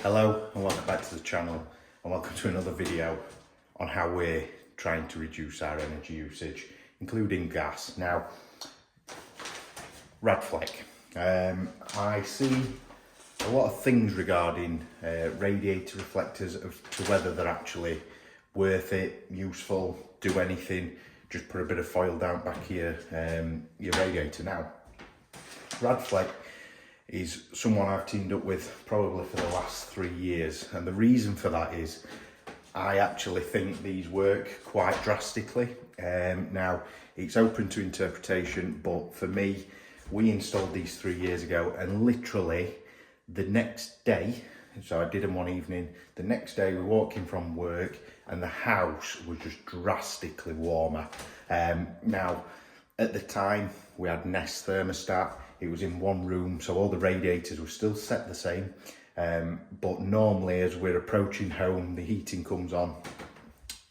Hello and welcome back to the channel, and welcome to another video on how we're trying to reduce our energy usage, including gas. Now, Radflek. I see a lot of things regarding radiator reflectors as to whether they're actually worth it, useful, do anything, just put a bit of foil down back here, your radiator. Now, Radflek is someone I've teamed up with probably for the last 3 years, and the reason for that is I actually think these work quite drastically. Now, it's open to interpretation, but for me, we installed these 3 years ago, and literally the next day, so I did them one evening, the next day we were walking from work and the house was just drastically warmer. Now, at the time, we had Nest thermostat. It was in one room, so all the radiators were still set the same. But normally, as we're approaching home, the heating comes on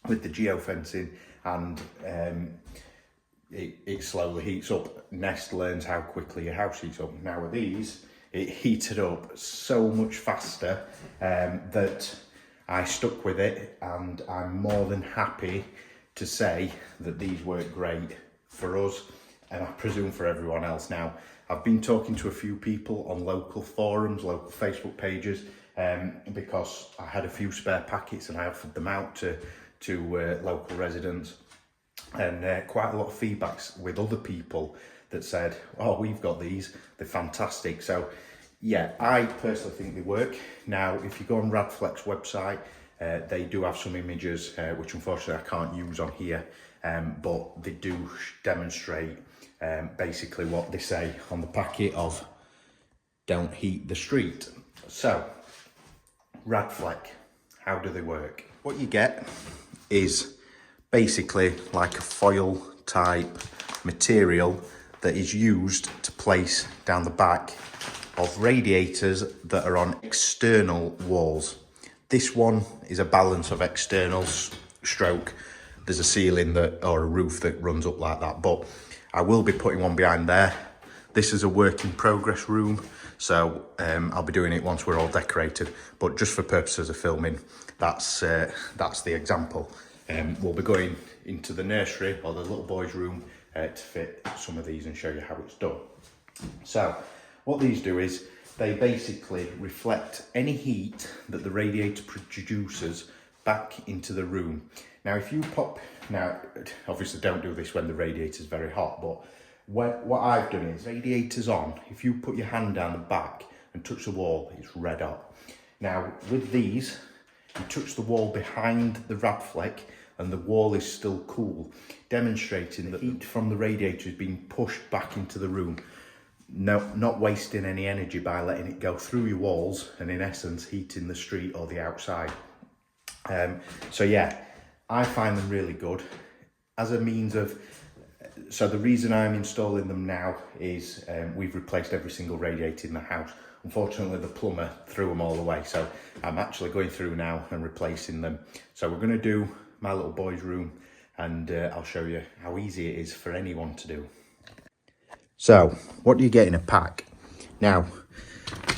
with the geofencing, and it slowly heats up. Nest learns how quickly your house heats up. Now with these, it heated up so much faster that I stuck with it, and I'm more than happy to say that these work great for us, and I presume for everyone else. Now, I've been talking to a few people on local forums, local Facebook pages, because I had a few spare packets and I offered them out to local residents, and quite a lot of feedbacks with other people that said, oh, we've got these, they're fantastic. So yeah, I personally think they work. Now, if you go on Radflek's website, they do have some images, which unfortunately I can't use on here, but they do demonstrate basically what they say on the packet of don't heat the street. So, Radflek, how do they work? What you get is basically like a foil type material that is used to place down the back of radiators that are on external walls. This one is a balance of external stroke. There's a ceiling that, or a roof that runs up like that, but I will be putting one behind there. This is a work in progress room, so I'll be doing it once we're all decorated, but just for purposes of filming, that's the example. We'll be going into the nursery or the little boy's room to fit some of these and show you how it's done. So what these do is they basically reflect any heat that the radiator produces back into the room. Now, if you pop, now obviously don't do this when the radiator is very hot, but what I've done is radiator's on. If you put your hand down the back and touch the wall, it's red hot. Now with these, you touch the wall behind the Radflek and the wall is still cool, demonstrating that heat from the radiator is being pushed back into the room. No, not wasting any energy by letting it go through your walls and in essence heating the street or the outside. So yeah, I find them really good as a means of, so the reason I'm installing them now is we've replaced every single radiator in the house. Unfortunately, the plumber threw them all away, so I'm actually going through now and replacing them. So we're going to do my little boy's room, and I'll show you how easy it is for anyone to do. So what do you get in a pack? Now,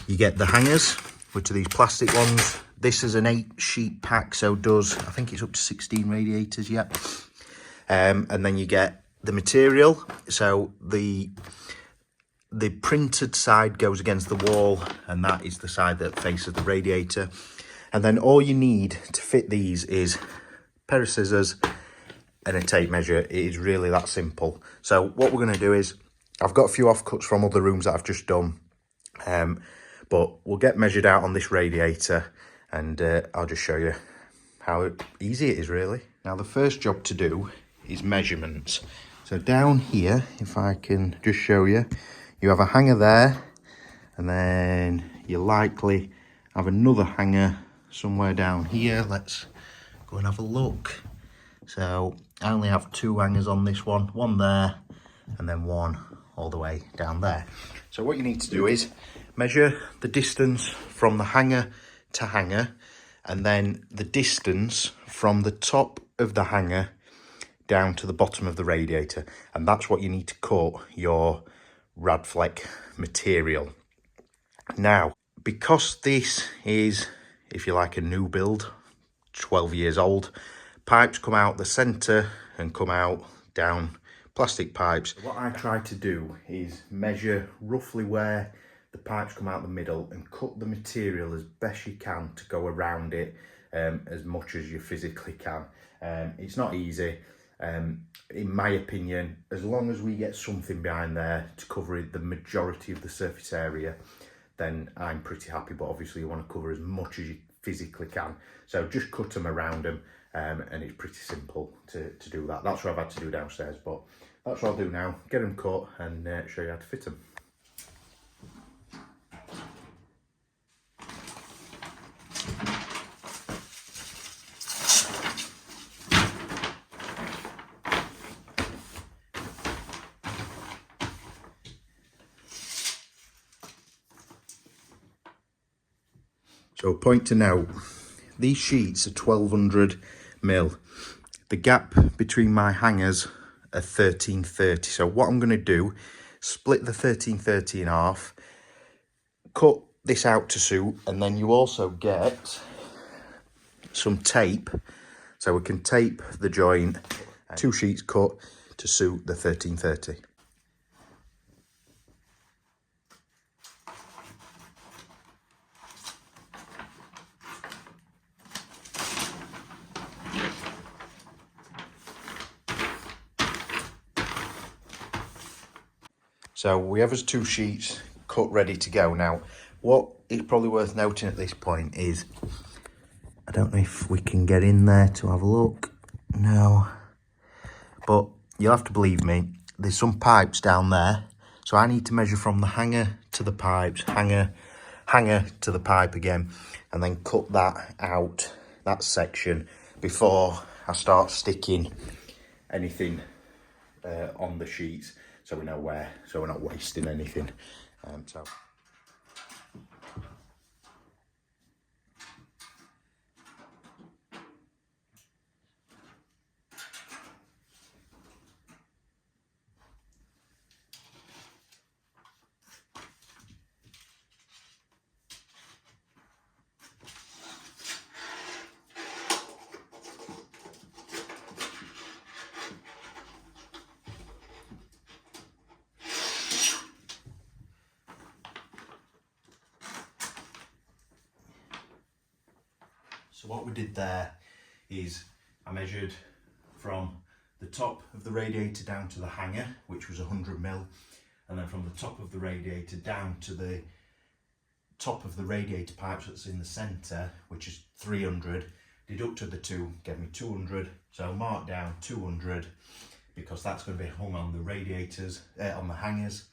you get the hangers, which are these plastic ones. This is an 8-sheet pack, so does, I think it's up to 16 radiators, yeah. And then you get the material. So the printed side goes against the wall, and that is the side that faces the radiator. And then all you need to fit these is a pair of scissors and a tape measure. It is really that simple. So what we're going to do is, I've got a few offcuts from other rooms that I've just done, but we'll get measured out on this radiator, and I'll just show you how easy it is really. Now the first job to do is measurements. So down here, if I can just show you, you have a hanger there, and then you likely have another hanger somewhere down here. Let's go and have a look. So I only have 2 hangers on this one there, and then one all the way down there. So what you need to do is measure the distance from the hanger to hanger, and then the distance from the top of the hanger down to the bottom of the radiator, and that's what you need to cut your Radflek material. Now, because this is if you like, a new build, 12 years old. Pipes come out the centre and come out down plastic pipes. What I try to do is measure roughly where the pipes come out the middle and cut the material as best you can to go around it as much as you physically can. It's not easy. In my opinion, as long as we get something behind there to cover the majority of the surface area, then I'm pretty happy. But obviously you want to cover as much as you physically can. So just cut them around them, and it's pretty simple to do that. That's what I've had to do downstairs, but that's what I'll do now. Get them cut and show you how to fit them. So point to note, these sheets are 1200 mil. The gap between my hangers are 1330. So what I'm going to do, split the 1330 in half, cut this out to suit, and then you also get some tape. So we can tape the joint, 2 sheets cut to suit the 1330. So we have us 2 sheets cut ready to go. Now, what is probably worth noting at this point is, I don't know if we can get in there to have a look. No. But you'll have to believe me, there's some pipes down there. So I need to measure from the hanger to the pipes, hanger to the pipe again, and then cut that out, that section, before I start sticking anything on the sheets, so we know where, so we're not wasting anything. So what we did there is I measured from the top of the radiator down to the hanger, which was 100 mil, and then from the top of the radiator down to the top of the radiator pipes that's in the centre, which is 300, deducted the 2, gave me 200, so mark down 200, because that's going to be hung on the radiators, on the hangers,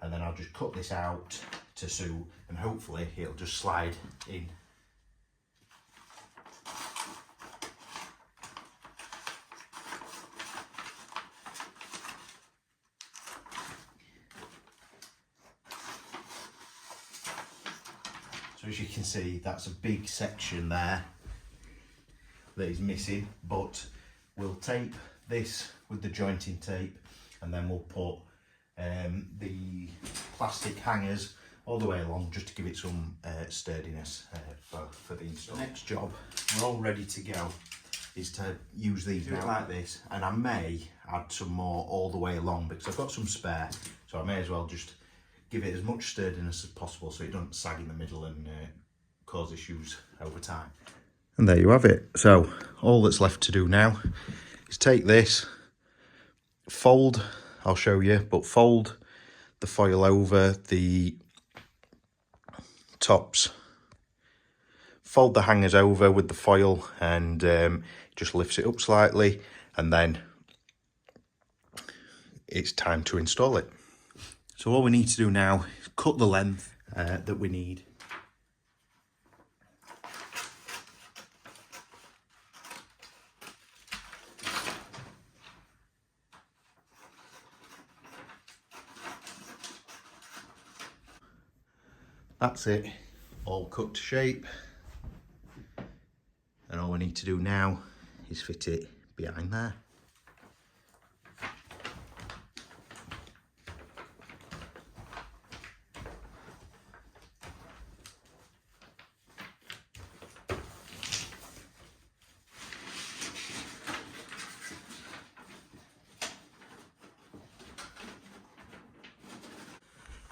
and then I'll just cut this out to suit, and hopefully it'll just slide in. So as you can see, that's a big section there that is missing, but we'll tape this with the jointing tape, and then we'll put the plastic hangers all the way along, just to give it some sturdiness for the install. The next job, we're all ready to go, is to use these now like this, and I may add some more all the way along because I've got some spare, so I may as well just give it as much sturdiness as possible so it doesn't sag in the middle and cause issues over time. And there you have it. So all that's left to do now is take this, fold, I'll show you, but fold the foil over the tops, fold the hangers over with the foil, and just lifts it up slightly, and then it's time to install it. So all we need to do now is cut the length that we need. That's it, all cut to shape. And all we need to do now is fit it behind there.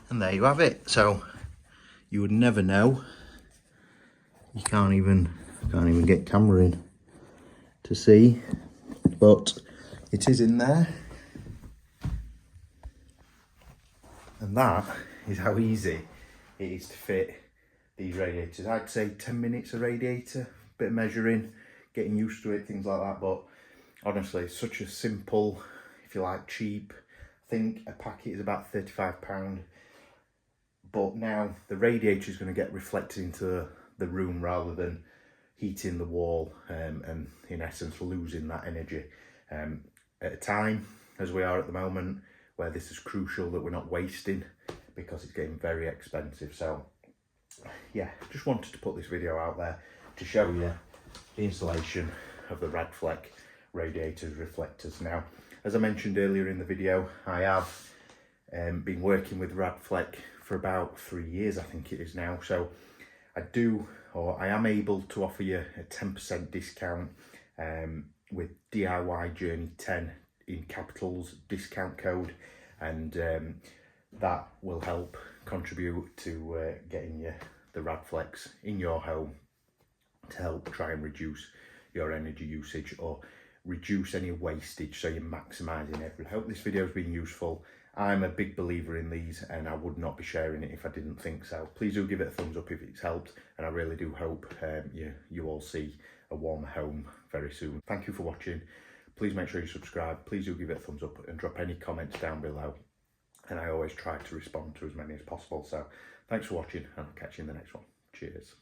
And there you have it. So you would never know. You can't even get camera in to see, but it is in there. And that is how easy it is to fit these radiators. I'd say 10 minutes a radiator, bit of measuring, getting used to it, things like that. But honestly, it's such a simple, if you like, cheap. I think a packet is about £35. But now the radiator is going to get reflected into the room rather than heating the wall and in essence losing that energy. At a time as we are at the moment where this is crucial that we're not wasting because it's getting very expensive. So yeah, just wanted to put this video out there to show you the installation of the Radflek radiators reflectors. Now, as I mentioned earlier in the video, I have been working with Radflek for about 3 years, I think it is now. So I am able to offer you a 10% discount with DIY Journey 10 in capitals discount code, and that will help contribute to getting you the Radflex in your home to help try and reduce your energy usage or reduce any wastage so you're maximising everything. I hope this video has been useful. I'm a big believer in these and I would not be sharing it if I didn't think so. Please do give it a thumbs up if it's helped, and I really do hope you all see a warmer home very soon. Thank you for watching. Please make sure you subscribe. Please do give it a thumbs up and drop any comments down below. And I always try to respond to as many as possible. So thanks for watching, and I'll catch you in the next one. Cheers.